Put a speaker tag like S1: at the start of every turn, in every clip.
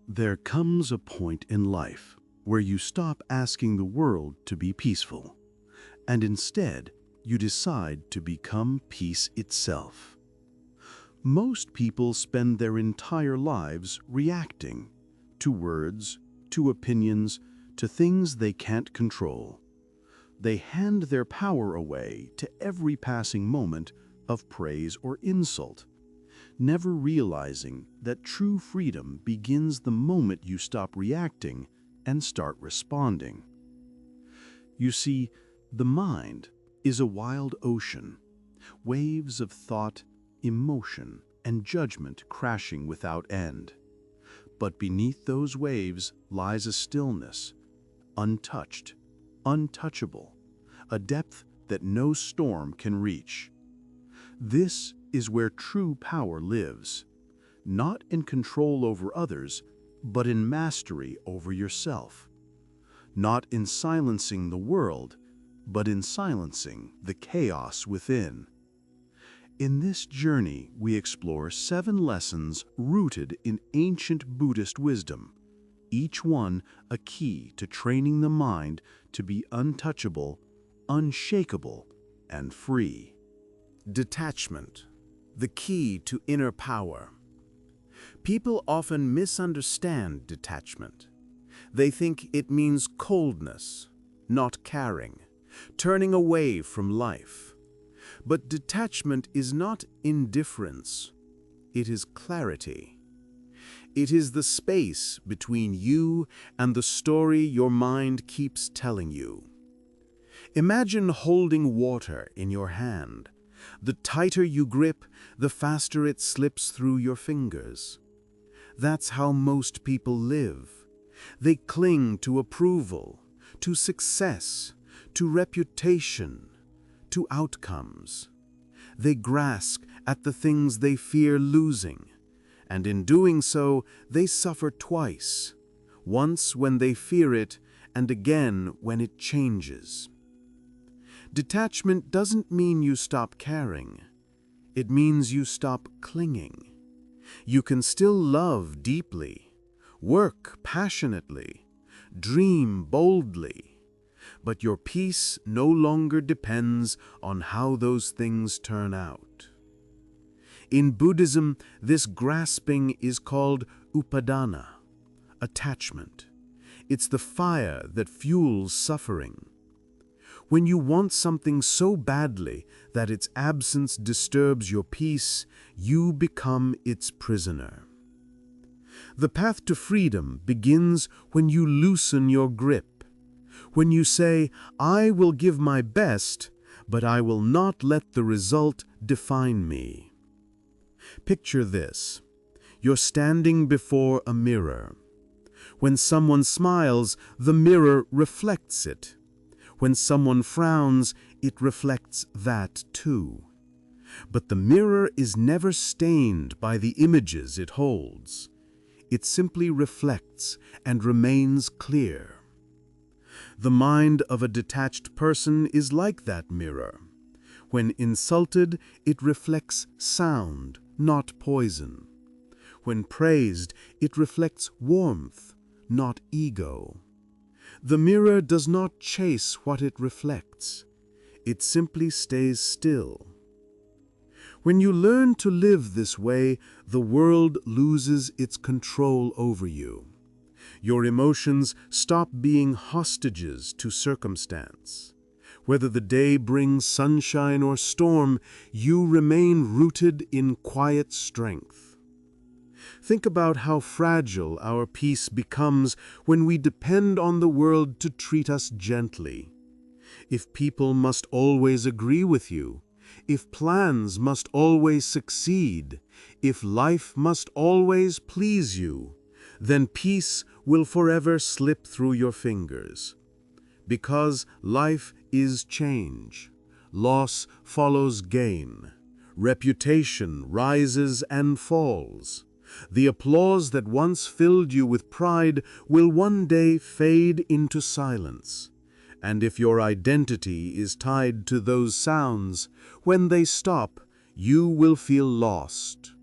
S1: There comes a point in life where you stop asking the world to be peaceful, and instead you decide to become peace itself. Most people spend their entire lives reacting to words, to opinions, to things they can't control. They hand their power away to every passing moment of praise or insult, never realizing that true freedom begins the moment you stop reacting and start responding. You see, the mind is a wild ocean, waves of thought, emotion, and judgment crashing without end. But beneath those waves lies a stillness, untouched, untouchable, a depth that no storm can reach. This is where true power lives, not in control over others, but in mastery over yourself. Not in silencing the world, but in silencing the chaos within. In this journey, we explore 7 lessons rooted in ancient Buddhist wisdom, each one a key to training the mind to be untouchable, unshakable, and free.
S2: Detachment, the key to inner power. People often misunderstand detachment. They think it means coldness, not caring, turning away from life. But detachment is not indifference. It is clarity. It is the space between you and the story your mind keeps telling you. Imagine holding water in your hand. The tighter you grip, the faster it slips through your fingers. That's how most people live. They cling to approval, to success, to reputation, to outcomes. They grasp at the things they fear losing, and in doing so, they suffer twice, once when they fear it, and again when it changes. Detachment doesn't mean you stop caring. It means you stop clinging. You can still love deeply, work passionately, dream boldly, but your peace no longer depends on how those things turn out. In Buddhism, this grasping is called upadana, attachment. It's the fire that fuels suffering. When you want something so badly that its absence disturbs your peace, you become its prisoner. The path to freedom begins when you loosen your grip, when you say, "I will give my best, but I will not let the result define me." Picture this. You're standing before a mirror. When someone smiles, the mirror reflects it. When someone frowns, it reflects that too. But the mirror is never stained by the images it holds. It simply reflects and remains clear. The mind of a detached person is like that mirror. When insulted, it reflects sound, not poison. When praised, it reflects warmth, not ego. The mirror does not chase what it reflects. It simply stays still. When you learn to live this way, the world loses its control over you. Your emotions stop being hostages to circumstance. Whether the day brings sunshine or storm, you remain rooted in quiet strength. Think about how fragile our peace becomes when we depend on the world to treat us gently. If people must always agree with you, if plans must always succeed, if life must always please you, then peace will forever slip through your fingers. Because life is change. Loss follows gain. Reputation rises and falls. The applause that once filled you with pride will one day fade into silence. And if your identity is tied to those sounds, when they stop, you will feel lost.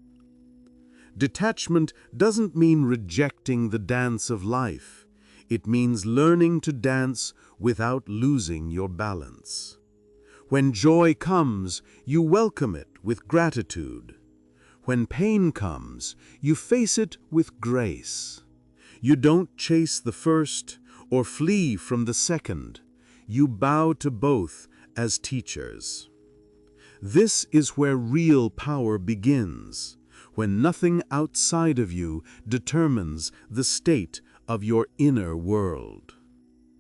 S2: Detachment doesn't mean rejecting the dance of life. It means learning to dance without losing your balance. When joy comes, you welcome it with gratitude. When pain comes, you face it with grace. You don't chase the first or flee from the second. You bow to both as teachers. This is where real power begins, when nothing outside of you determines the state of your inner world.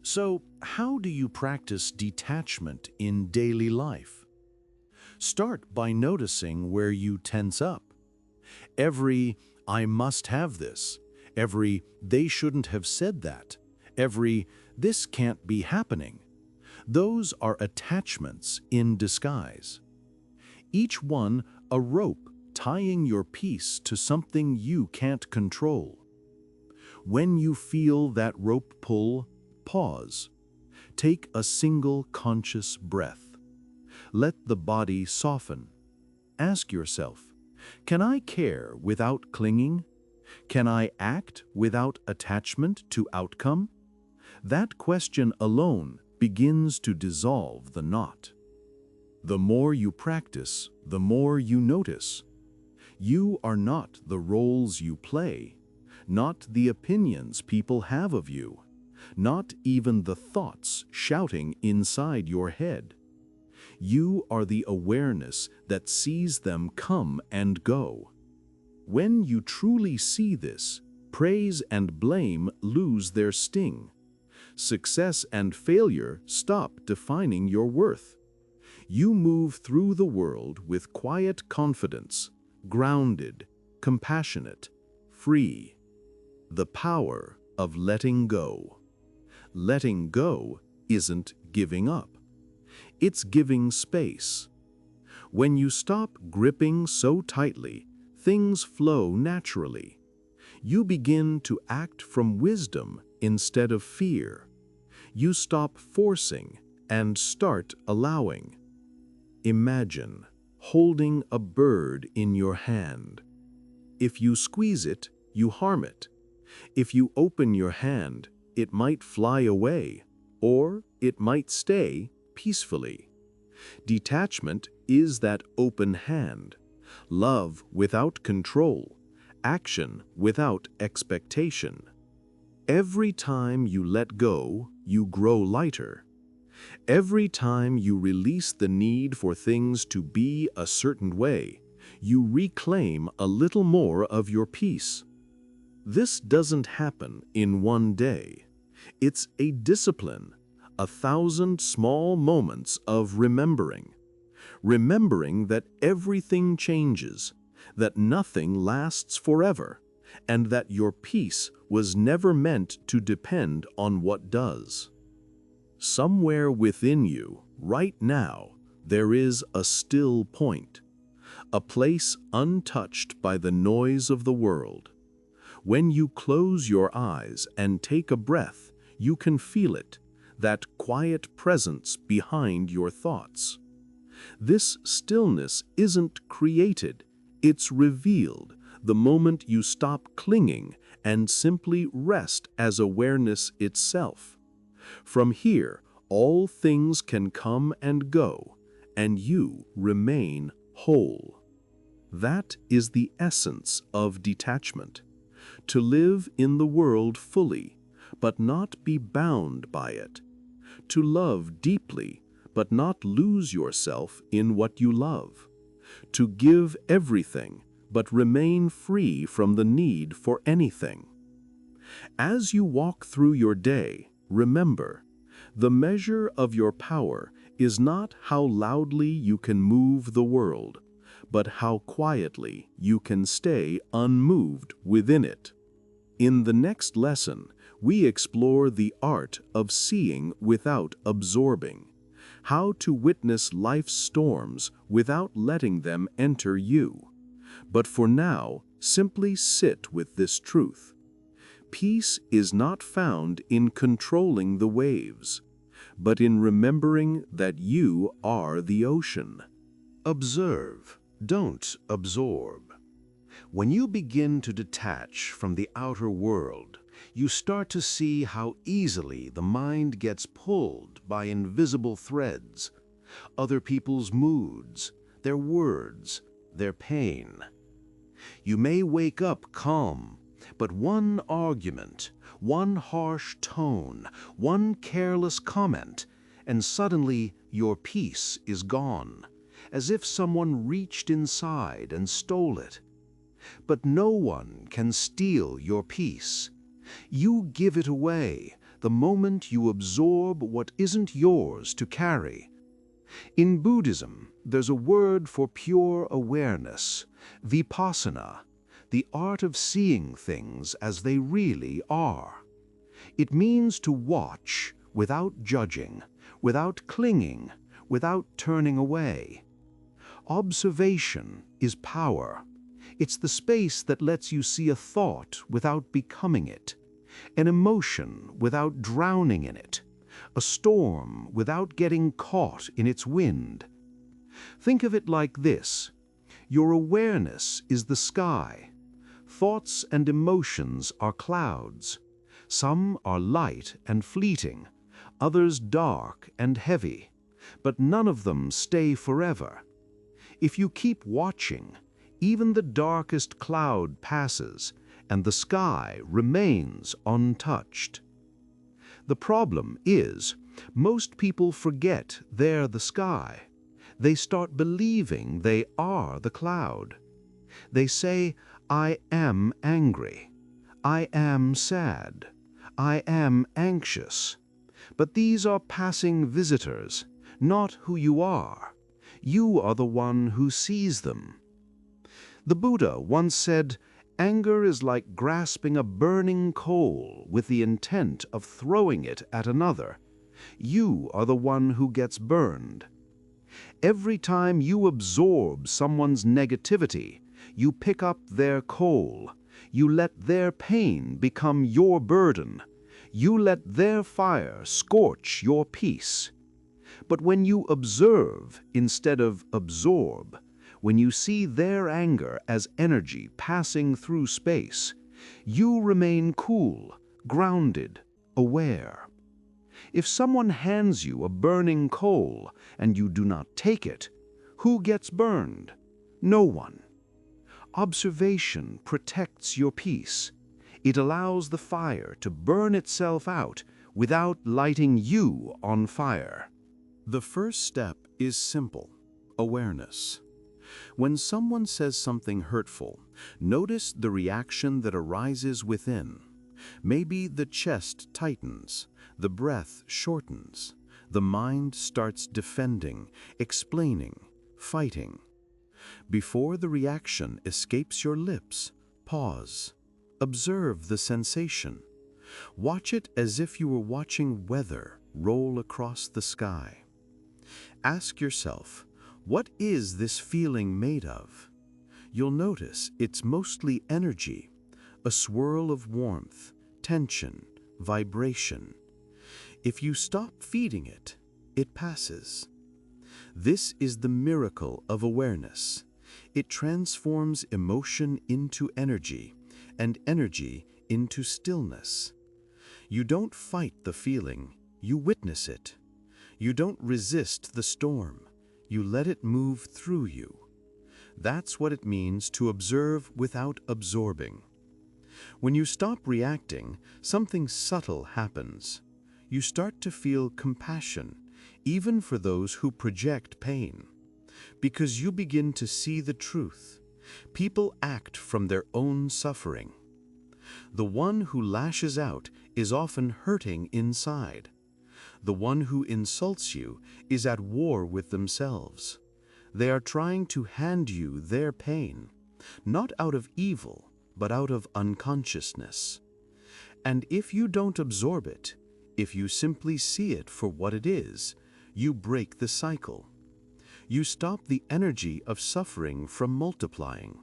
S1: So, how do you practice detachment in daily life? Start by noticing where you tense up. Every "I must have this," every "they shouldn't have said that," every "this can't be happening." Those are attachments in disguise. Each one a rope tying your peace to something you can't control. When you feel that rope pull, pause. Take a single conscious breath. Let the body soften. Ask yourself, can I care without clinging? Can I act without attachment to outcome? That question alone begins to dissolve the knot. The more you practice, the more you notice. You are not the roles you play, not the opinions people have of you, not even the thoughts shouting inside your head. You are the awareness that sees them come and go. When you truly see this, praise and blame lose their sting. Success and failure stop defining your worth. You move through the world with quiet confidence, grounded, compassionate, free. The power of letting go. Letting go isn't giving up. It's giving space. When you stop gripping so tightly, things flow naturally. You begin to act from wisdom instead of fear. You stop forcing and start allowing. Imagine holding a bird in your hand. If you squeeze it, you harm it. If you open your hand, it might fly away, or it might stay peacefully. Detachment is that open hand. Love without control. Action without expectation. Every time you let go, you grow lighter. Every time you release the need for things to be a certain way, you reclaim a little more of your peace. This doesn't happen in one day. It's a discipline, 1,000 small moments of remembering. Remembering that everything changes, that nothing lasts forever, and that your peace was never meant to depend on what does. Somewhere within you, right now, there is a still point, a place untouched by the noise of the world. When you close your eyes and take a breath, you can feel it, that quiet presence behind your thoughts. This stillness isn't created, it's revealed the moment you stop clinging and simply rest as awareness itself. From here, all things can come and go, and you remain whole. That is the essence of detachment. To live in the world fully, but not be bound by it. To love deeply, but not lose yourself in what you love. To give everything, but remain free from the need for anything. As you walk through your day, remember, the measure of your power is not how loudly you can move the world, but how quietly you can stay unmoved within it. In the next lesson, we explore the art of seeing without absorbing, how to witness life's storms without letting them enter you. But for now, simply sit with this truth. Peace is not found in controlling the waves, but in remembering that you are the ocean. Observe, don't absorb.
S2: When you begin to detach from the outer world, you start to see how easily the mind gets pulled by invisible threads, other people's moods, their words, their pain. You may wake up calm, but one argument, one harsh tone, one careless comment, and suddenly your peace is gone, as if someone reached inside and stole it. But no one can steal your peace. You give it away the moment you absorb what isn't yours to carry. In Buddhism, there's a word for pure awareness, vipassana, the art of seeing things as they really are. It means to watch without judging, without clinging, without turning away. Observation is power. It's the space that lets you see a thought without becoming it, an emotion without drowning in it, a storm without getting caught in its wind. Think of it like this. Your awareness is the sky. Thoughts and emotions are clouds. Some are light and fleeting, others dark and heavy, but none of them stay forever. If you keep watching, even the darkest cloud passes, and the sky remains untouched. The problem is, most people forget they're the sky. They start believing they are the cloud. They say, I am angry. I am sad. I am anxious. But these are passing visitors, not who you are. You are the one who sees them. The Buddha once said, anger is like grasping a burning coal with the intent of throwing it at another. You are the one who gets burned. Every time you absorb someone's negativity, you pick up their coal. You let their pain become your burden. You let their fire scorch your peace. But when you observe instead of absorb, when you see their anger as energy passing through space, you remain cool, grounded, aware. If someone hands you a burning coal and you do not take it, who gets burned? No one. Observation protects your peace. It allows the fire to burn itself out without lighting you on fire. The first step is simple: awareness. When someone says something hurtful, notice the reaction that arises within. Maybe the chest tightens, the breath shortens, the mind starts defending, explaining, fighting. Before the reaction escapes your lips, pause. Observe the sensation. Watch it as if you were watching weather roll across the sky. Ask yourself, what is this feeling made of? You'll notice it's mostly energy, a swirl of warmth, tension, vibration. If you stop feeding it, it passes. This is the miracle of awareness. It transforms emotion into energy, and energy into stillness. You don't fight the feeling, you witness it. You don't resist the storm, you let it move through you. That's what it means to observe without absorbing. When you stop reacting, something subtle happens. You start to feel compassion, even for those who project pain. Because you begin to see the truth. People act from their own suffering. The one who lashes out is often hurting inside. The one who insults you is at war with themselves. They are trying to hand you their pain, not out of evil, but out of unconsciousness. And if you don't absorb it, if you simply see it for what it is, you break the cycle. You stop the energy of suffering from multiplying.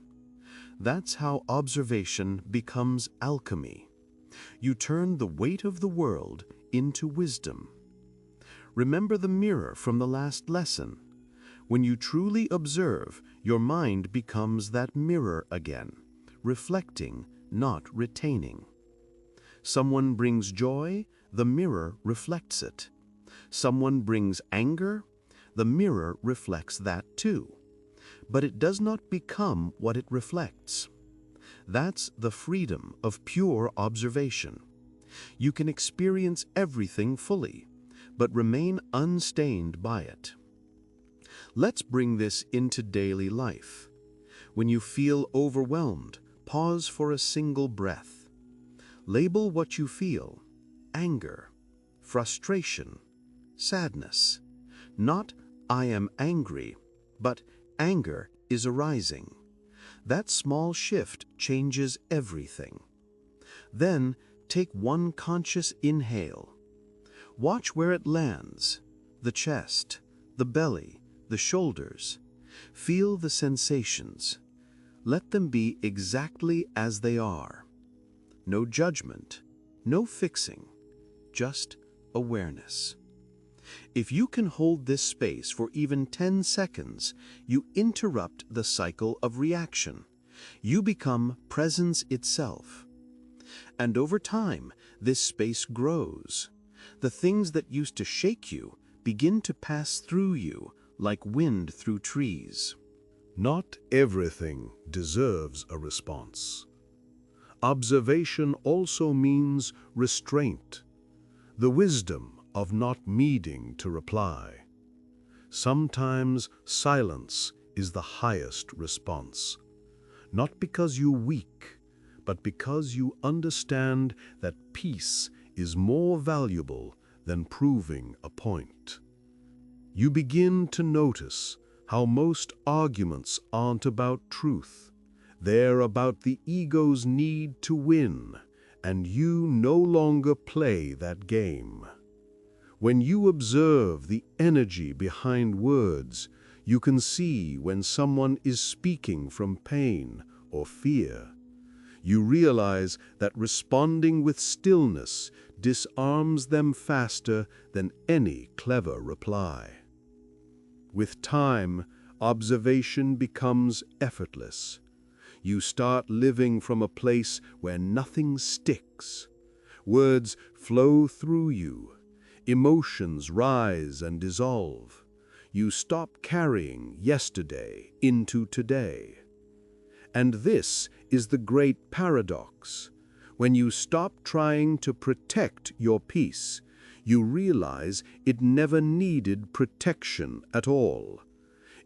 S2: That's how observation becomes alchemy. You turn the weight of the world into wisdom. Remember the mirror from the last lesson. When you truly observe, your mind becomes that mirror again.
S1: reflecting, not retaining. Someone brings joy, the mirror reflects it. Someone brings anger, the mirror reflects that too. But it does not become what it reflects. That's the freedom of pure observation. You can experience everything fully, but remain unstained by it. Let's bring this into daily life. When you feel overwhelmed, pause for a single breath. Label what you feel: anger, frustration, sadness. Not "I am angry," but "anger is arising." That small shift changes everything. Then take one conscious inhale. Watch where it lands: the chest, the belly, the shoulders. Feel the sensations. Let them be exactly as they are. No judgment, no fixing, just awareness. If you can hold this space for even 10 seconds, you interrupt the cycle of reaction. You become presence itself. And over time, this space grows. The things that used to shake you begin to pass through you like wind through trees.
S2: Not everything deserves a response. Observation also means restraint, the wisdom of not needing to reply. Sometimes silence is the highest response, not because you're weak, but because you understand that peace is more valuable than proving a point. You begin to notice how most arguments aren't about truth. They're about the ego's need to win, and you no longer play that game. When you observe the energy behind words, you can see when someone is speaking from pain or fear. You realize that responding with stillness disarms them faster than any clever reply. With time, observation becomes effortless. You start living from a place where nothing sticks. Words flow through you. Emotions rise and dissolve. You stop carrying yesterday into today. And this is the great paradox. When you stop trying to protect your peace, you realize it never needed protection at all.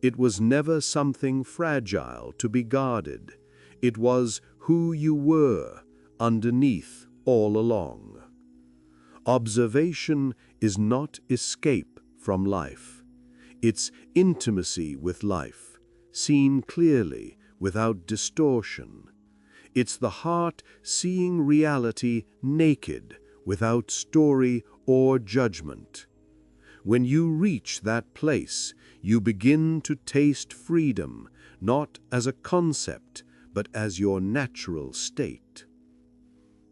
S2: It was never something fragile to be guarded. It was who you were underneath all along. Observation is not escape from life. It's intimacy with life, seen clearly, without distortion. It's the heart seeing reality naked, without story or judgment. When you reach that place, you begin to taste freedom, not as a concept, but as your natural state.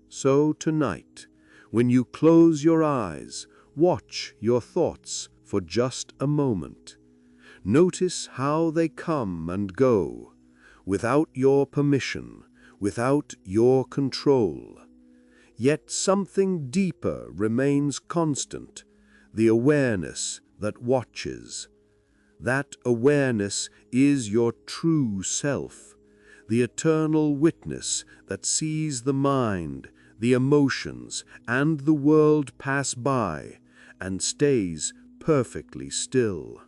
S2: So tonight, when you close your eyes, watch your thoughts for just a moment. Notice how they come and go, without your permission, without your control. Yet something deeper remains constant, the awareness that watches. That awareness is your true self, the eternal witness that sees the mind, the emotions, and the world pass by, and stays perfectly still.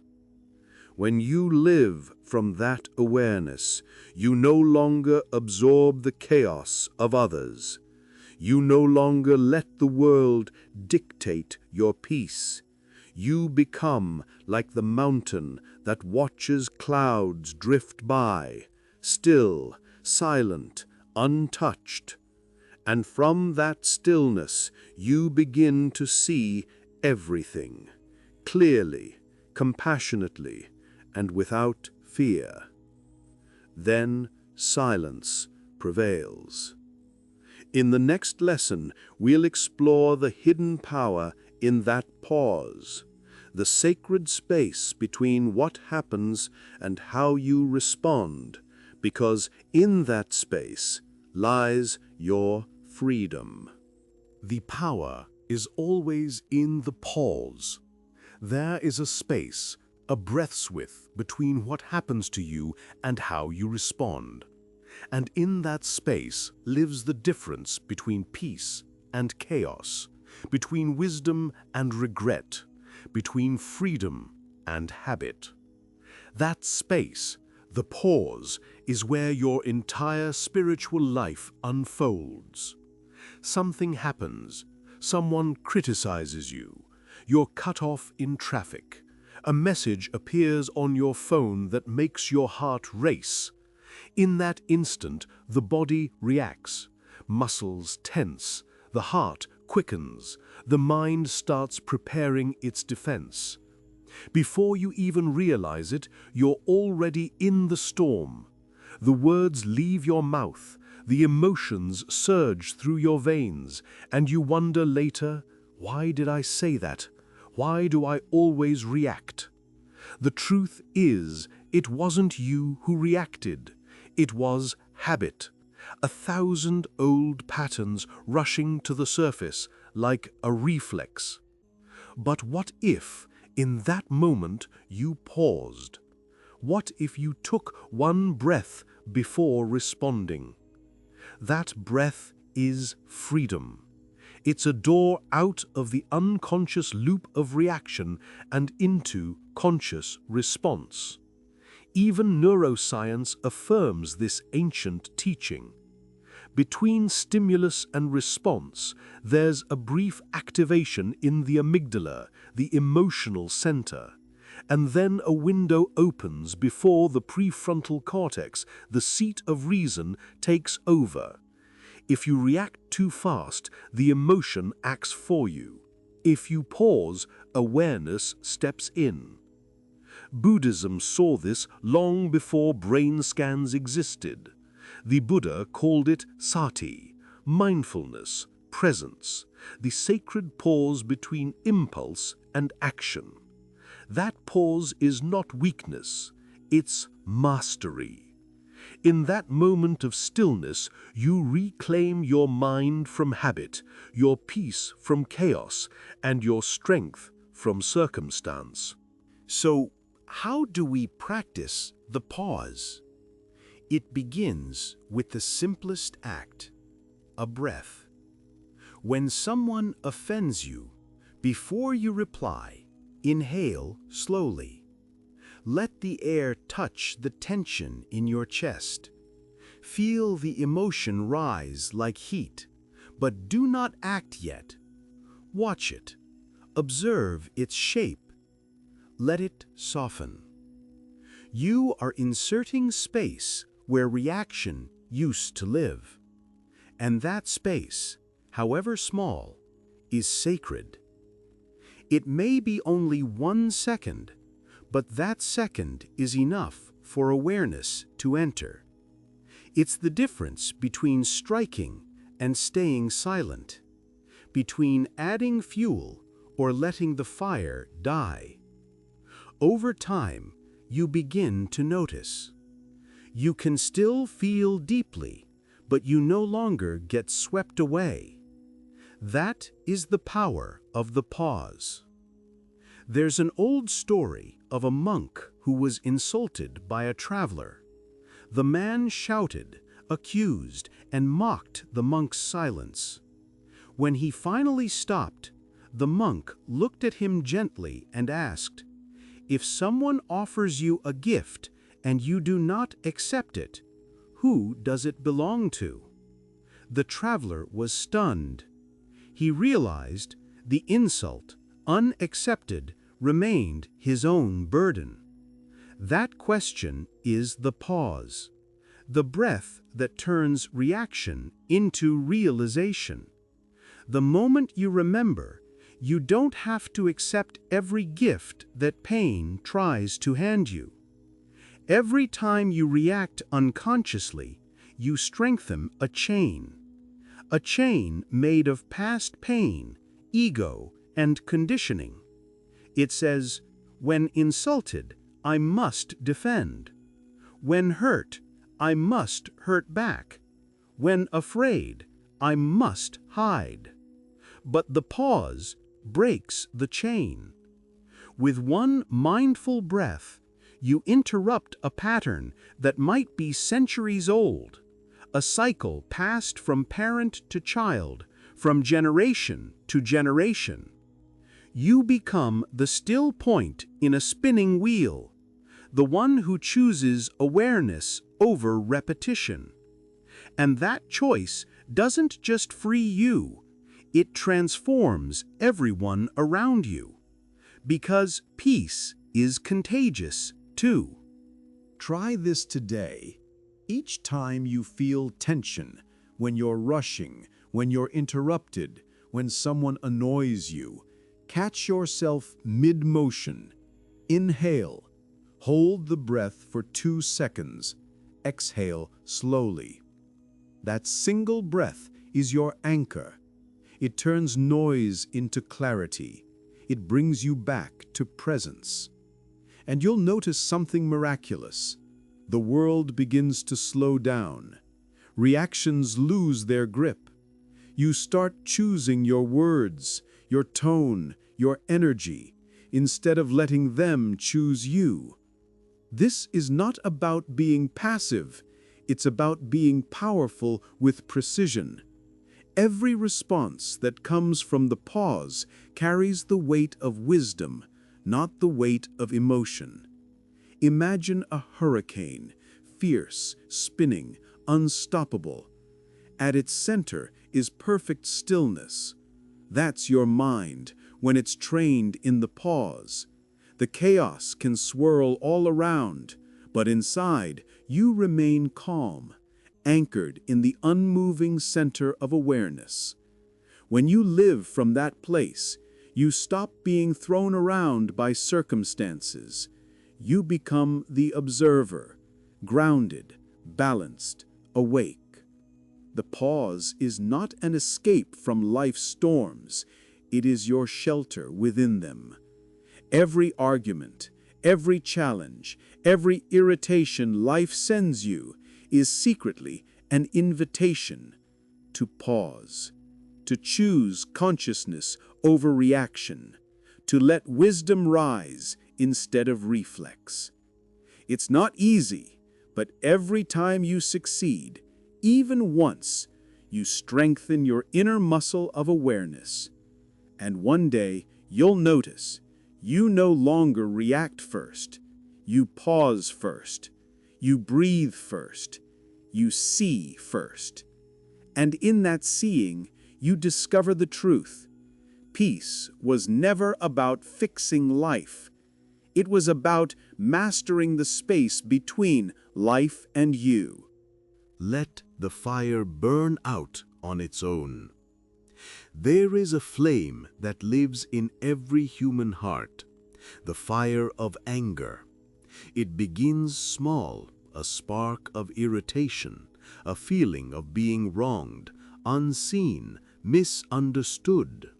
S2: When you live from that awareness, you no longer absorb the chaos of others. You no longer let the world dictate your peace. You become like the mountain that watches clouds drift by, still, silent, untouched. And from that stillness, you begin to see everything, clearly, compassionately, and without fear. Then silence prevails. In the next lesson, we'll explore the hidden power in that pause, the sacred space between what happens and how you respond,
S1: because in that space lies your freedom.
S2: The power is always in the pause. There is a space, a breath's width between what happens to you and how you respond. And in that space lives the difference between peace and chaos, between wisdom and regret, between freedom and habit. That space, the pause, is where your entire spiritual life unfolds. Something happens, someone criticizes you, you're cut off in traffic, a message appears on your phone that makes your heart race. In that instant, the body reacts, muscles tense, the heart quickens, the mind starts preparing its defense. Before you even realize it, you're already in the storm. The words leave your mouth, the emotions surge through your veins, and you wonder later, why did I say that? Why do I always react? The truth is, it wasn't you who reacted. It was habit, 1,000 old patterns rushing to the surface like a reflex. But what if, in that moment, you paused? What if you took one breath before responding? That breath is freedom. It's a door out of the unconscious loop of reaction and into conscious response. Even neuroscience affirms this ancient teaching. Between stimulus and response, there's a brief activation in the amygdala, the emotional center, and then a window opens before the prefrontal cortex, the seat of reason, takes over. If you react too fast, the emotion acts for you. If you pause, awareness steps in. Buddhism saw this long before brain scans existed. The Buddha called it sati, mindfulness, presence, the sacred pause between impulse and action. That pause is not weakness, it's mastery. In that moment of stillness, you reclaim your mind from habit, your peace from chaos, and your strength from circumstance. So, how do we practice the pause? It begins with the simplest act, a breath. When someone offends you, before you reply, inhale slowly. Let the air touch the tension in your chest. Feel the emotion rise like heat, but do not act yet. Watch it. Observe its shape. Let it soften. You are inserting space where reaction used to live. And that space, however small, is sacred. It may be only 1 second, but that second is enough for awareness to enter. It's the difference between striking and staying silent, between adding fuel or letting the fire die. Over time, you begin to notice. You can still feel deeply, but you no longer get swept away. That is the power of the pause. There's an old story of a monk who was insulted by a traveler. The man shouted, accused, and mocked the monk's silence. When he finally stopped, the monk looked at him gently and asked, "If someone offers you a gift and you do not accept it, who does it belong to?" The traveler was stunned. He realized the insult, unaccepted, remained his own burden. That question is the pause, the breath that turns reaction into realization. The moment you remember, you don't have to accept every gift that pain tries to hand you. Every time you react unconsciously, you strengthen a chain made of past pain, ego, and conditioning. It says, when insulted, I must defend. When hurt, I must hurt back. When afraid, I must hide. But the pause breaks the chain. With one mindful breath, you interrupt a pattern that might be centuries old, a cycle passed from parent to child, from generation to generation. You become the still point in a spinning wheel, the one who chooses awareness over repetition. And that choice doesn't just free you, it transforms everyone around you. Because peace is contagious, too.
S1: Try this today. Each time you feel tension, when you're rushing, when you're interrupted, when someone annoys you, catch yourself mid-motion. Inhale. Hold the breath for 2 seconds. Exhale slowly. That single breath is your anchor. It turns noise into clarity. It brings you back to presence. And you'll notice something miraculous. The world begins to slow down. Reactions lose their grip. You start choosing your words, your tone, your energy, instead of letting them choose you. This is not about being passive. It's about being powerful with precision. Every response that comes from the pause carries the weight of wisdom, not the weight of emotion. Imagine a hurricane, fierce, spinning, unstoppable. At its center is perfect stillness. That's your mind when it's trained in the pause. The chaos can swirl all around, but inside you remain calm, anchored in the unmoving center of awareness. When you live from that place, you stop being thrown around by circumstances. You become the observer, grounded, balanced, awake. The pause is not an escape from life's storms. It is your shelter within them. Every argument, every challenge, every irritation life sends you is secretly an invitation to pause, to choose consciousness over reaction, to let wisdom rise instead of reflex. It's not easy, but every time you succeed, even once, you strengthen your inner muscle of awareness. And one day, you'll notice, you no longer react first. You pause first. You breathe first. You see first. And in that seeing, you discover the truth. Peace was never about fixing life. It was about mastering the space between life and you.
S2: Let the fire burn out on its own. There is a flame that lives in every human heart, the fire of anger. It begins small, a spark of irritation, a feeling of being wronged, unseen, misunderstood.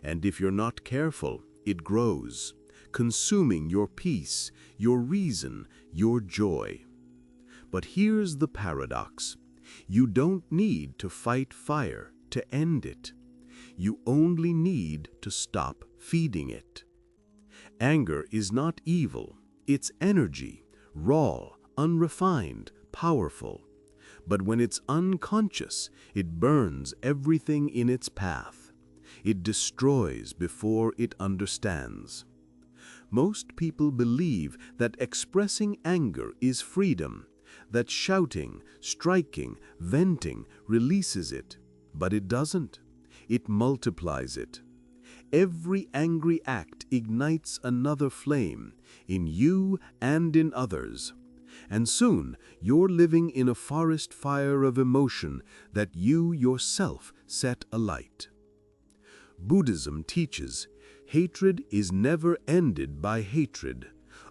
S2: And if you're not careful, it grows, consuming your peace, your reason, your joy. But here's the paradox. You don't need to fight fire to end it. You only need to stop feeding it. Anger is not evil. It's energy, raw, unrefined, powerful. But when it's unconscious, it burns everything in its path. It destroys before it understands. Most people believe that expressing anger is freedom, that shouting, striking, venting releases it. But it doesn't. It multiplies it. Every angry act ignites another flame, in you and in others. And soon you're living in a forest fire of emotion that you yourself set alight. Buddhism teaches hatred is never ended by hatred.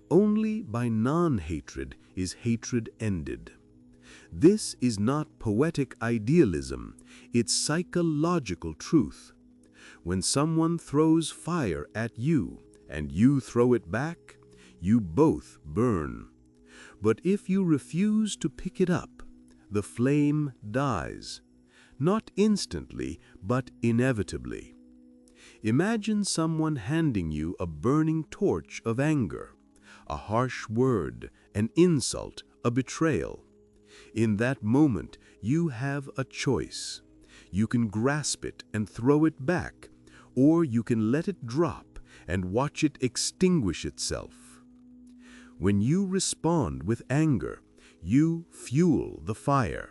S2: Only by non-hatred is hatred ended. This is not poetic idealism, it's psychological truth. When someone throws fire at you and you throw it back, you both burn. But if you refuse to pick it up, The flame dies, not instantly, but inevitably. Imagine someone handing you a burning torch of anger, a harsh word, an insult, a betrayal. In that moment, you have a choice. You can grasp it and throw it back, or you can let it drop and watch it extinguish itself. When you respond with anger, you fuel the fire.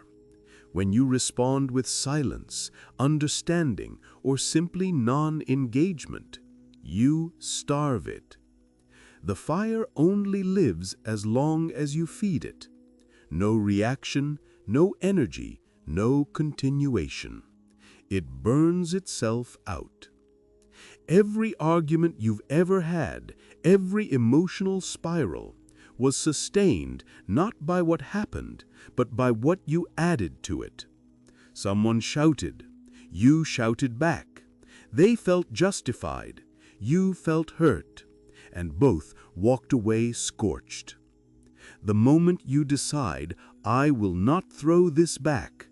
S2: When you respond with silence, understanding, or simply non-engagement, you starve it. The fire only lives as long as you feed it. No reaction, no energy, no continuation. It burns itself out. Every argument you've ever had, every emotional spiral, was sustained not by what happened, but by what you added to it. Someone shouted. You shouted back. They felt justified. You felt hurt. And both walked away scorched. The moment you decide, I will not throw this back,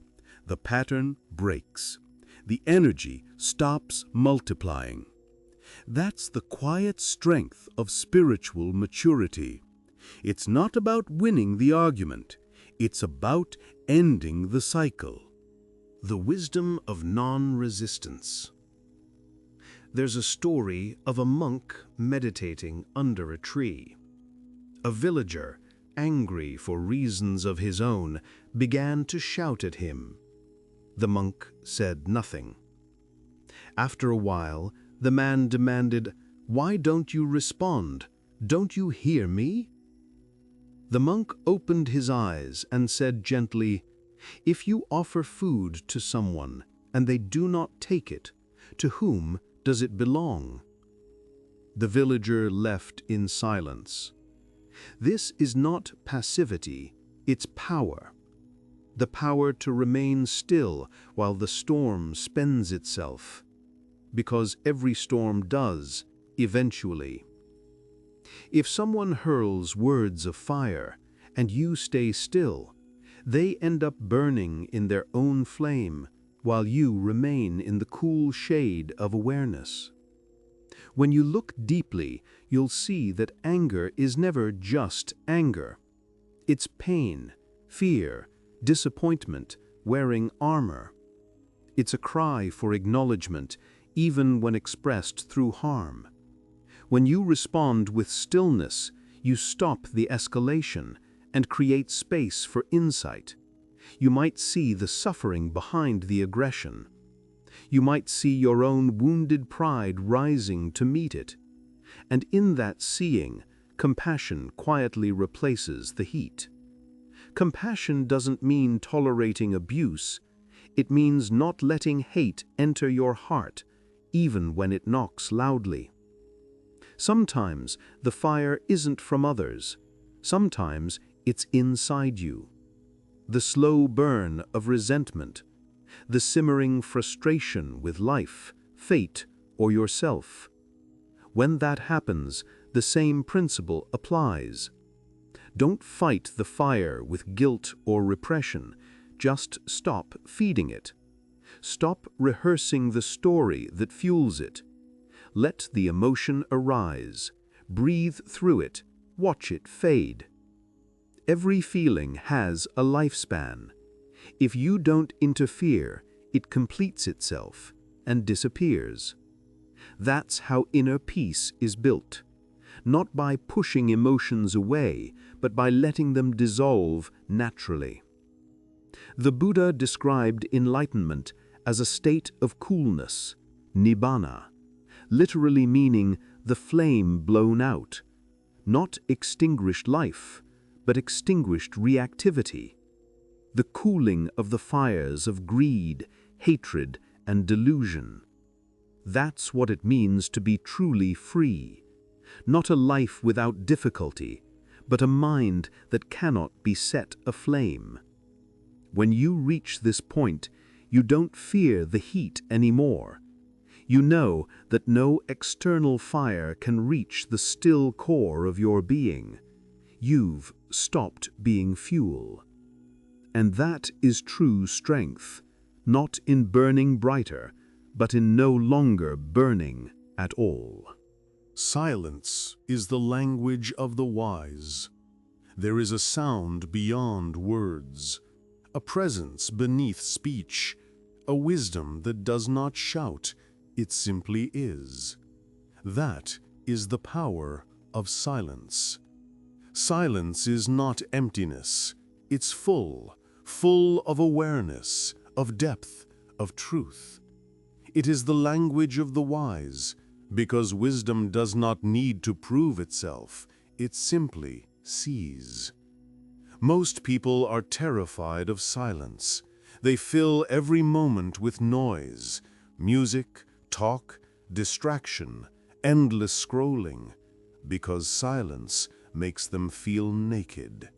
S2: the pattern breaks. The energy stops multiplying. That's the quiet strength of spiritual maturity. It's not about winning the argument. It's about ending the cycle. The wisdom of non-resistance. There's a story of a monk meditating under a tree. A villager, angry for reasons of his own, began to shout at him. The monk said nothing. After a while, the man demanded, "Why don't you respond? Don't you hear me?" The monk opened his eyes and said gently, "If you offer food to someone and they do not take it, to whom does it belong?" The villager left in silence. This is not passivity, it's power. The power to remain still while the storm spends itself. Because every storm does, eventually. If someone hurls words of fire and you stay still, they end up burning in their own flame while you remain in the cool shade of awareness. When you look deeply, you'll see that anger is never just anger. It's pain, fear, disappointment, wearing armor. It's a cry for acknowledgement, even when expressed through harm. When you respond with stillness, you stop the escalation and create space for insight. You might see the suffering behind the aggression. You might see your own wounded pride rising to meet it. And in that seeing, compassion quietly replaces the heat. Compassion doesn't mean tolerating abuse. It means not letting hate enter your heart, even when it knocks loudly. Sometimes the fire isn't from others. Sometimes it's inside you. The slow burn of resentment, the simmering frustration with life, fate, or yourself. When that happens, the same principle applies. Don't fight the fire with guilt or repression. Just stop feeding it. Stop rehearsing the story that fuels it. Let the emotion arise. Breathe through it. Watch it fade. Every feeling has a lifespan. If you don't interfere, it completes itself and disappears. That's how inner peace is built. Not by pushing emotions away, but by letting them dissolve naturally. The Buddha described enlightenment as a state of coolness, nibbana, literally meaning the flame blown out, not extinguished life, but extinguished reactivity, the cooling of the fires of greed, hatred, and delusion. That's what it means to be truly free, not a life without difficulty, but a mind that cannot be set aflame. When you reach this point, you don't fear the heat anymore. You know that no external fire can reach the still core of your being. You've stopped being fuel. And that is true strength, not in burning brighter, but in no longer burning at all.
S1: Silence is the language of the wise. There is a sound beyond words, a presence beneath speech, a wisdom that does not shout, it simply is. That is the power of silence. Silence is not emptiness, it's full of awareness, of depth, of truth. It is the language of the wise, because wisdom does not need to prove itself, it simply sees. Most people are terrified of silence. They fill every moment with noise, music, talk, distraction, endless scrolling, because silence makes them feel naked.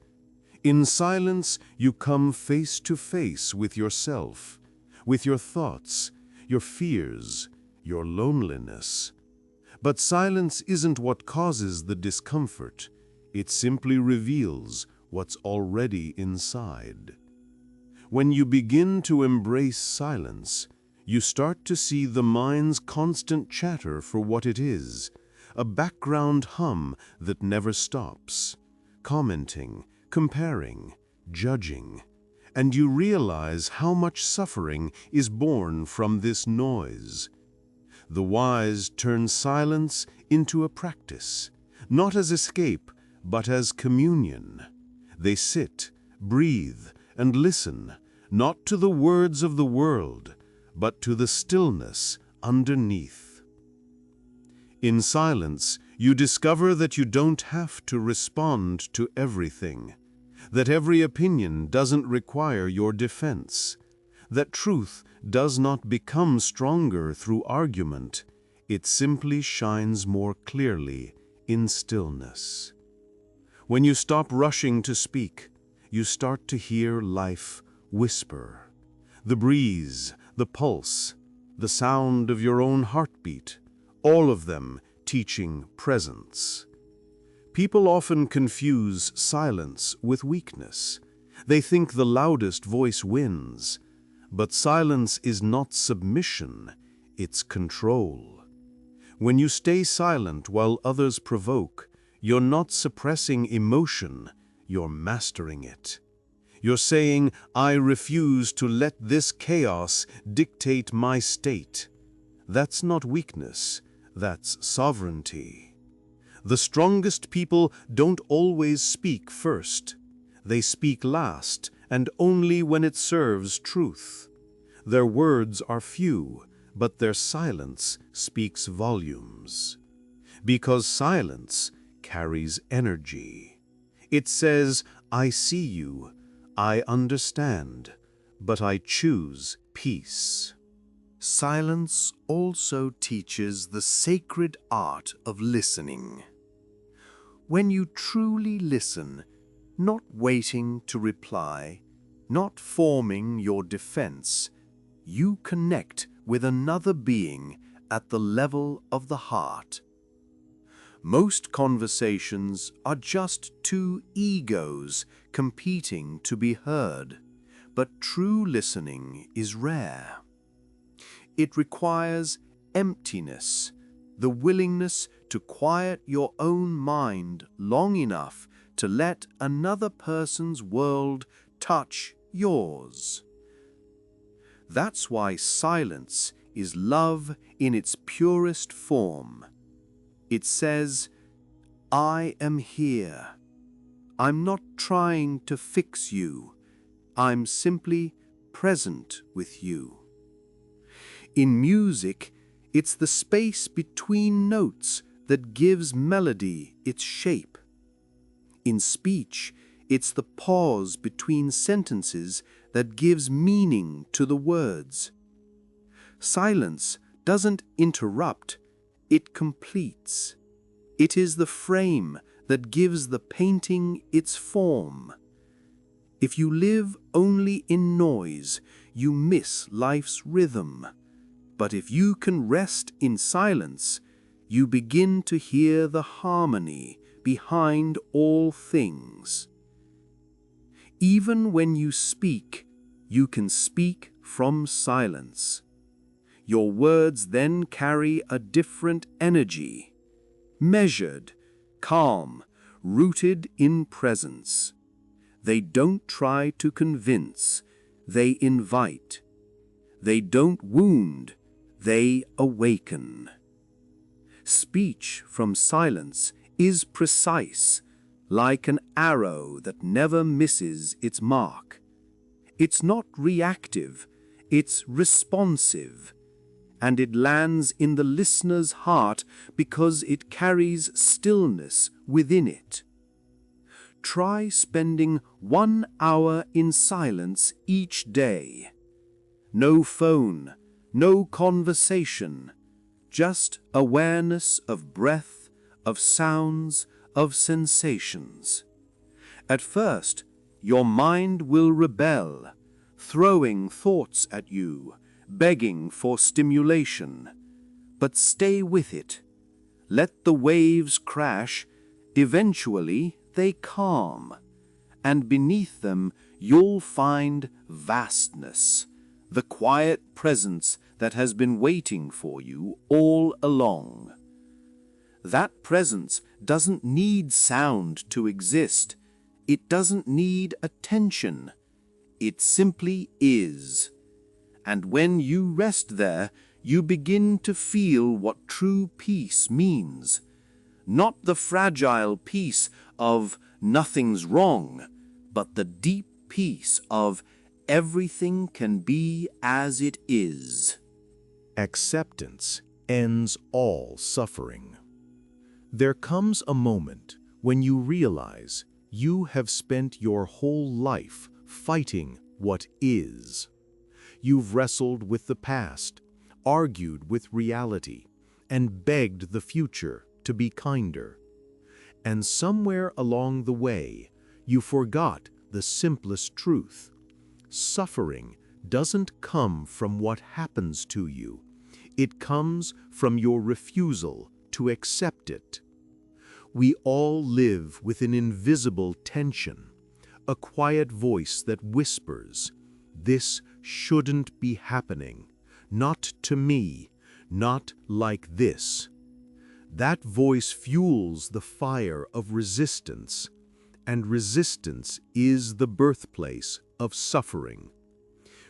S1: In silence, you come face to face with yourself, with your thoughts, your fears, your loneliness. But silence isn't what causes the discomfort. It simply reveals what's already inside. When you begin to embrace silence, you start to see the mind's constant chatter for what it is, a background hum that never stops, commenting, comparing, judging, and you realize how much suffering is born from this noise. The wise turn silence into a practice, not as escape, but as communion. They sit, breathe, and listen, not to the words of the world, but to the stillness underneath. In silence, you discover that you don't have to respond to everything, that every opinion doesn't require your defense, that truth does not become stronger through argument, it simply shines more clearly in stillness. When you stop rushing to speak, you start to hear life whisper. The breeze, the pulse, the sound of your own heartbeat, all of them teaching presence. People often confuse silence with weakness. They think the loudest voice wins. But silence is not submission, it's control. When you stay silent while others provoke, you're not suppressing emotion, you're mastering it. You're saying, I refuse to let this chaos dictate my state. That's not weakness, that's sovereignty. The strongest people don't always speak first. They speak last, and only when it serves truth. Their words are few, but their silence speaks volumes. Because silence carries energy. It says, I see you, I understand, but I choose peace. Silence also teaches the sacred art of listening. When you truly listen, not waiting to reply, not forming your defense, you connect with another being at the level of the heart. Most conversations are just two egos competing to be heard, but true listening is rare. It requires emptiness, the willingness to quiet your own mind long enough to let another person's world touch yours. That's why silence is love in its purest form. It says, I am here. I'm not trying to fix you. I'm simply present with you. In music, it's the space between notes that gives melody its shape. In speech, it's the pause between sentences that gives meaning to the words. Silence doesn't interrupt, it completes. It is the frame that gives the painting its form. If you live only in noise, you miss life's rhythm. But if you can rest in silence, you begin to hear the harmony behind all things.
S2: Even when you speak, you can speak from silence. Your words then carry a different energy, measured, calm, rooted in presence. They don't try to convince, they invite. They don't wound, they awaken. Speech from silence is precise, like an arrow that never misses its mark. It's not reactive, it's responsive, and it lands in the listener's heart because it carries stillness within it. Try spending 1 hour in silence each day. No phone, no conversation, just awareness of breath, of sounds, of sensations. At first, your mind will rebel, throwing thoughts at you, begging for stimulation. But stay with it. Let the waves crash. Eventually, they calm. And beneath them, you'll find vastness, the quiet presence that has been waiting for you all along. That presence doesn't need sound to exist. It doesn't need attention. It simply is. And when you rest there, you begin to feel what true peace means. Not the fragile peace of nothing's wrong, but the deep peace of everything can be as it is.
S1: Acceptance ends all suffering. There comes a moment when you realize you have spent your whole life fighting what is. You've wrestled with the past, argued with reality, and begged the future to be kinder. And somewhere along the way, you forgot the simplest truth. Suffering doesn't come from what happens to you. It comes from your refusal to accept it. We all live with an invisible tension, a quiet voice that whispers, "This shouldn't be happening. Not to me. Not like this." That voice fuels the fire of resistance, and resistance is the birthplace of suffering.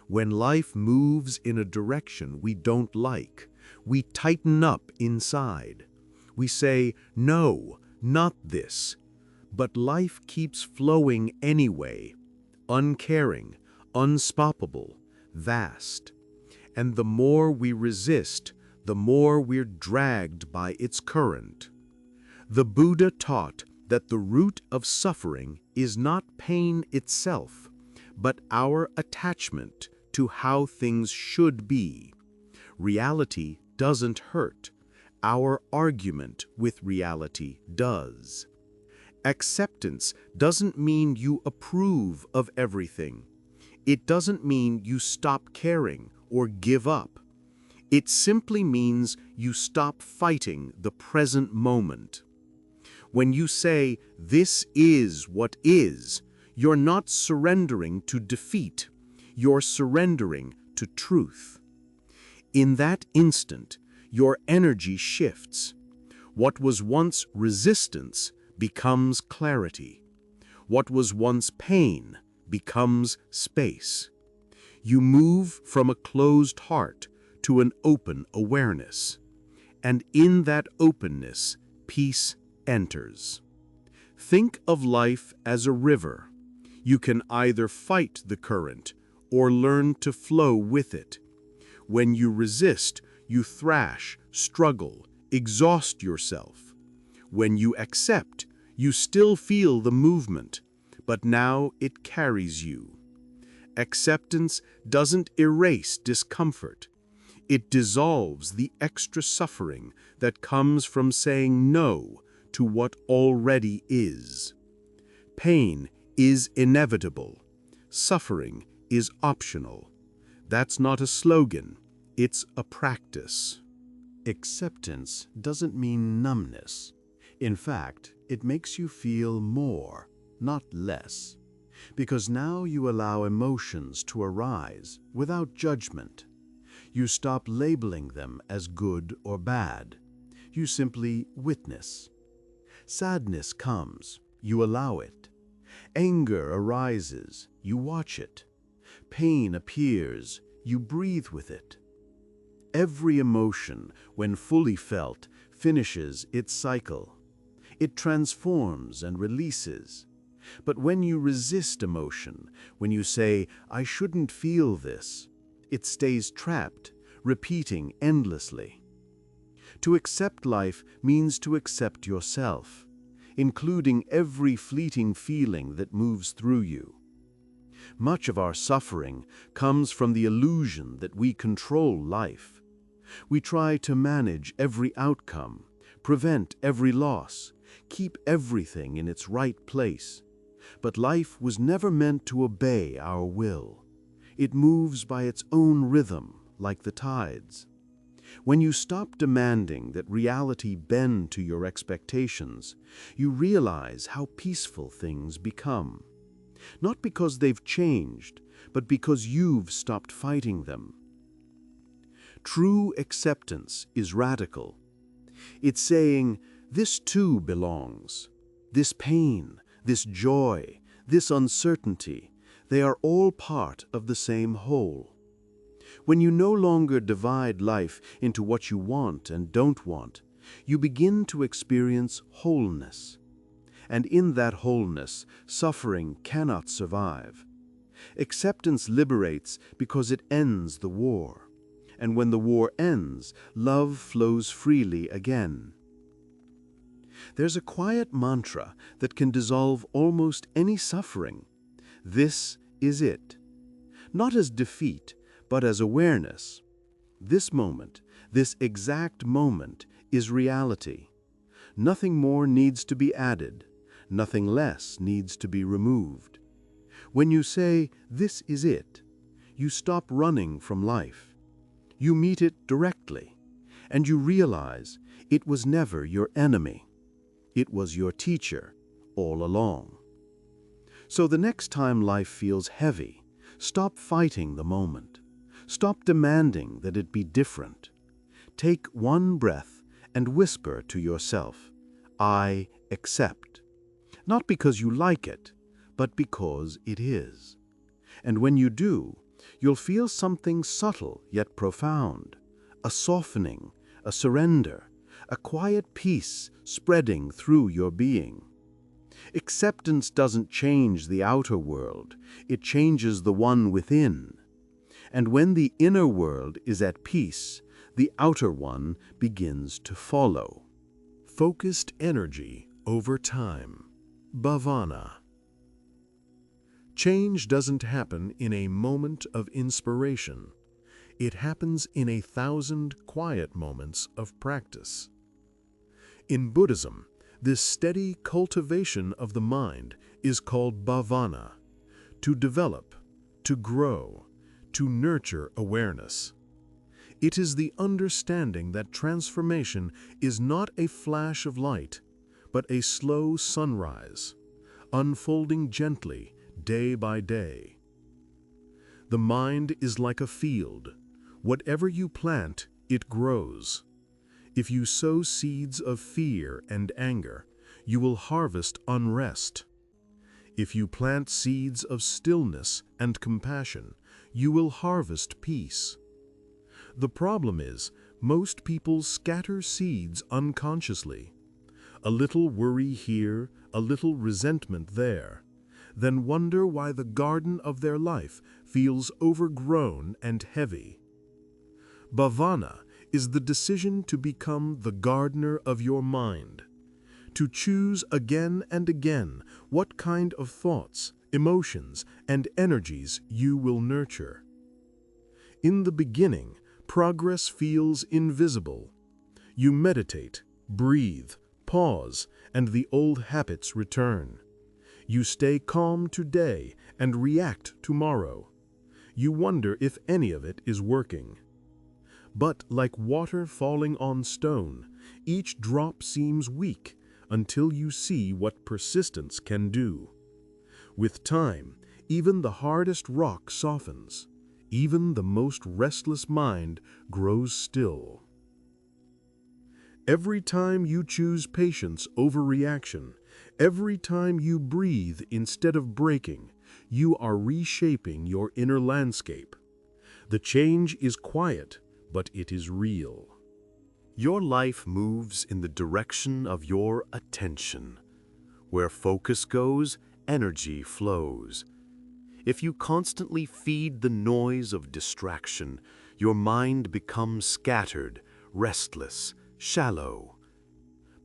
S1: When life moves in a direction we don't like, we tighten up inside. We say, "No, not this." But life keeps flowing anyway, uncaring, unstoppable, vast. And the more we resist, the more we're dragged by its current. The Buddha taught that the root of suffering is not pain itself, but our attachment to how things should be. Reality doesn't hurt. Our argument with reality does. Acceptance doesn't mean you approve of everything. It doesn't mean you stop caring or give up. It simply means you stop fighting the present moment. When you say, "This is what is," you're not surrendering to defeat. You're surrendering to truth. In that instant, your energy shifts. What was once resistance becomes clarity. What was once pain becomes space. You move from a closed heart to an open awareness. And in that openness, peace enters. Think of life as a river. You can either fight the current or learn to flow with it. When you resist, you thrash, struggle, exhaust yourself. When you accept, you still feel the movement, but now it carries you. Acceptance doesn't erase discomfort. It dissolves the extra suffering that comes from saying no to what already is. Pain is inevitable. Suffering is optional. That's not a slogan, it's a practice. Acceptance doesn't mean numbness. In fact, it makes you feel more, not less. Because now you allow emotions to arise without judgment. You stop labeling them as good or bad. You simply witness. Sadness comes, you allow it. Anger arises, you watch it. Pain appears, you breathe with it. Every emotion, when fully felt, finishes its cycle. It transforms and releases. But when you resist emotion, when you say, "I shouldn't feel this," it stays trapped, repeating endlessly. To accept life means to accept yourself, including every fleeting feeling that moves through you. Much of our suffering comes from the illusion that we control life. We try to manage every outcome, prevent every loss, keep everything in its right place. But life was never meant to obey our will. It moves by its own rhythm, like the tides. When you stop demanding that reality bend to your expectations, you realize how peaceful things become. Not because they've changed, but because you've stopped fighting them. True acceptance is radical. It's saying, "This too belongs. This pain, this joy, this uncertainty, they are all part of the same whole." When you no longer divide life into what you want and don't want, you begin to experience wholeness. And in that wholeness, suffering cannot survive. Acceptance liberates because it ends the war. And when the war ends, love flows freely again. There's a quiet mantra that can dissolve almost any suffering. This is it. Not as defeat, but as awareness. This moment, this exact moment, is reality. Nothing more needs to be added. Nothing less needs to be removed. When you say, "This is it," you stop running from life. You meet it directly, and you realize it was never your enemy. It was your teacher all along. So the next time life feels heavy, stop fighting the moment. Stop demanding that it be different. Take one breath and whisper to yourself, "I accept." Not because you like it, but because it is. And when you do, you'll feel something subtle yet profound, a softening, a surrender, a quiet peace spreading through your being. Acceptance doesn't change the outer world, it changes the one within. And when the inner world is at peace, the outer one begins to follow.
S2: Focused energy over time. Bhavana. Change doesn't happen in a moment of inspiration. It happens in 1,000 quiet moments of practice. In Buddhism, this steady cultivation of the mind is called Bhavana, to develop, to grow, to nurture awareness. It is the understanding that transformation is not a flash of light, but a slow sunrise, unfolding gently day by day. The mind is like a field. Whatever you plant, it grows. If you sow seeds of fear and anger, you will harvest unrest. If you plant seeds of stillness and compassion, you will harvest peace. The problem is, most people scatter seeds unconsciously. A little worry here, a little resentment there, then wonder why the garden of their life feels overgrown and heavy. Bhavana is the decision to become the gardener of your mind, to choose again and again what kind of thoughts, emotions, and energies you will nurture. In the beginning, progress feels invisible. You meditate, breathe, pause, and the old habits return. You stay calm today and react tomorrow. You wonder if any of it is working. But like water falling on stone, each drop seems weak until you see what persistence can do. With time, even the hardest rock softens. Even the most restless mind grows still. Every time you choose patience over reaction, every time you breathe instead of breaking, you are reshaping your inner landscape. The change is quiet, but it is real. Your life moves in the direction of your attention. Where focus goes, energy flows. If you constantly feed the noise of distraction, your mind becomes scattered, restless, shallow.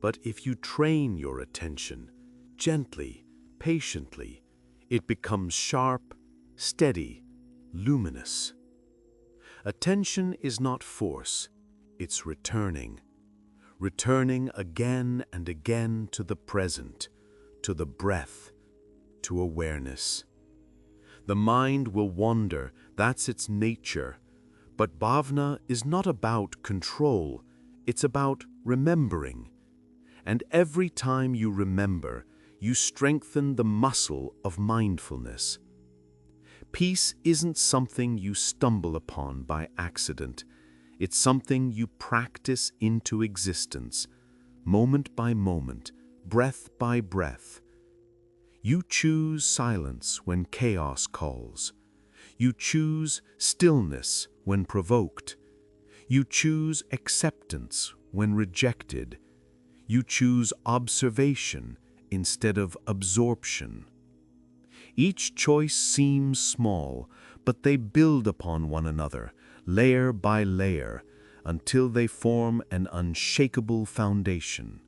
S2: But if you train your attention, gently, patiently, it becomes sharp, steady, luminous. Attention is not force, it's returning. Returning again and again to the present, to the breath, to awareness. The mind will wander, that's its nature. But Bhavana is not about control, it's about remembering. And every time you remember, you strengthen the muscle of mindfulness. Peace isn't something you stumble upon by accident. It's something you practice into existence, moment by moment, breath by breath. You choose silence when chaos calls. You choose stillness when provoked. You choose acceptance when rejected. You choose observation instead of absorption. Each choice seems small, but they build upon one another, layer by layer, until they form an unshakable foundation.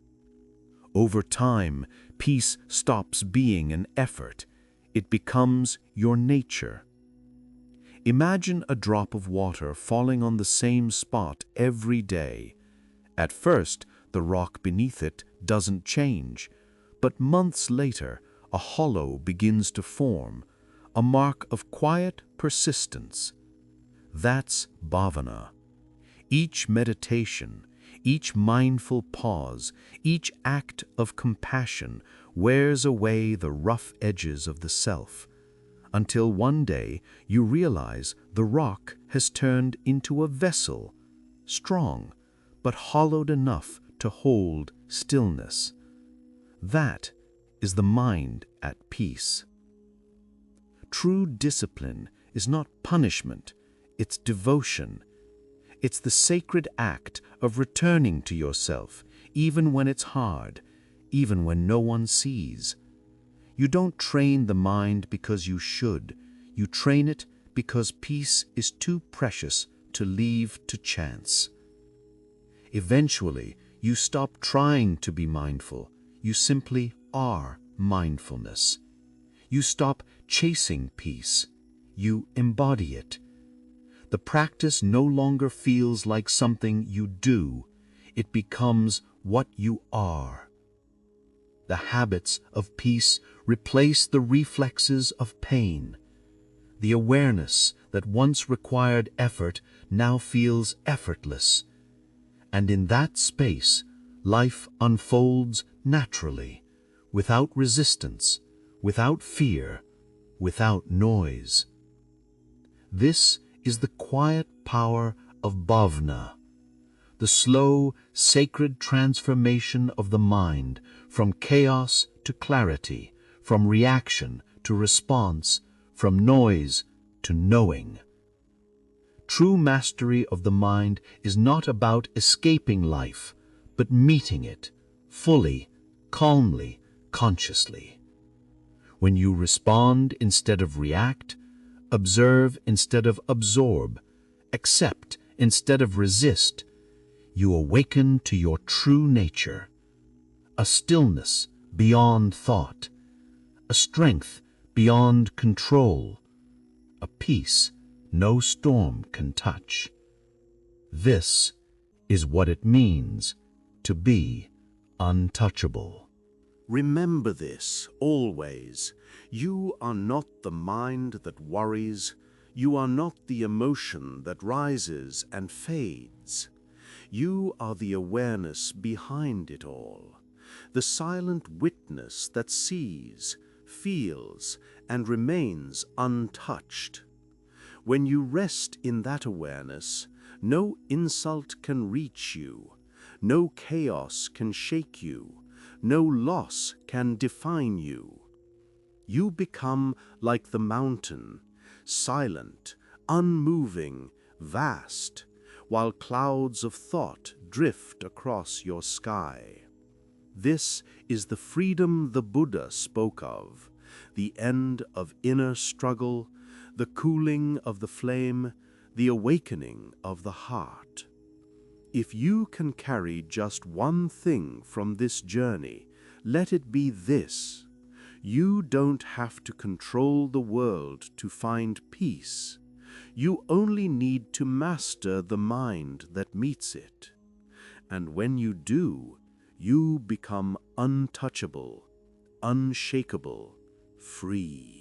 S2: Over time, peace stops being an effort. It becomes your nature. Imagine a drop of water falling on the same spot every day. At first, the rock beneath it doesn't change, but months later, a hollow begins to form, a mark of quiet persistence. That's Bhavana. Each meditation, each mindful pause, each act of compassion wears away the rough edges of the self, until one day you realize the rock has turned into a vessel, strong, but hollowed enough to hold stillness. That is the mind at peace. True discipline is not punishment, it's devotion. It's the sacred act of returning to yourself, even when it's hard, even when no one sees. You don't train the mind because you should. You train it because peace is too precious to leave to chance. Eventually, you stop trying to be mindful. You simply are mindfulness. You stop chasing peace. You embody it. The practice no longer feels like something you do. It becomes what you are. The habits of peace replace the reflexes of pain. The awareness that once required effort now feels effortless. And in that space, life unfolds naturally, without resistance, without fear, without noise. This is the quiet power of Bhavana, the slow, sacred transformation of the mind from chaos to clarity, from reaction to response, from noise to knowing. True mastery of the mind is not about escaping life, but meeting it, fully, calmly, consciously. When you respond instead of react, observe instead of absorb, accept instead of resist, you awaken to your true nature, a stillness beyond thought, a strength beyond control, a peace no storm can touch. This is what it means to be untouchable. Remember this always. You are not the mind that worries. You are not the emotion that rises and fades. You are the awareness behind it all, the silent witness that sees, feels, and remains untouched. When you rest in that awareness, no insult can reach you, no chaos can shake you, no loss can define you. You become like the mountain, silent, unmoving, vast, while clouds of thought drift across your sky. This is the freedom the Buddha spoke of, the end of inner struggle, the cooling of the flame, the awakening of the heart. If you can carry just one thing from this journey, let it be this: you don't have to control the world to find peace. You only need to master the mind that meets it. And when you do, you become untouchable, unshakable, free.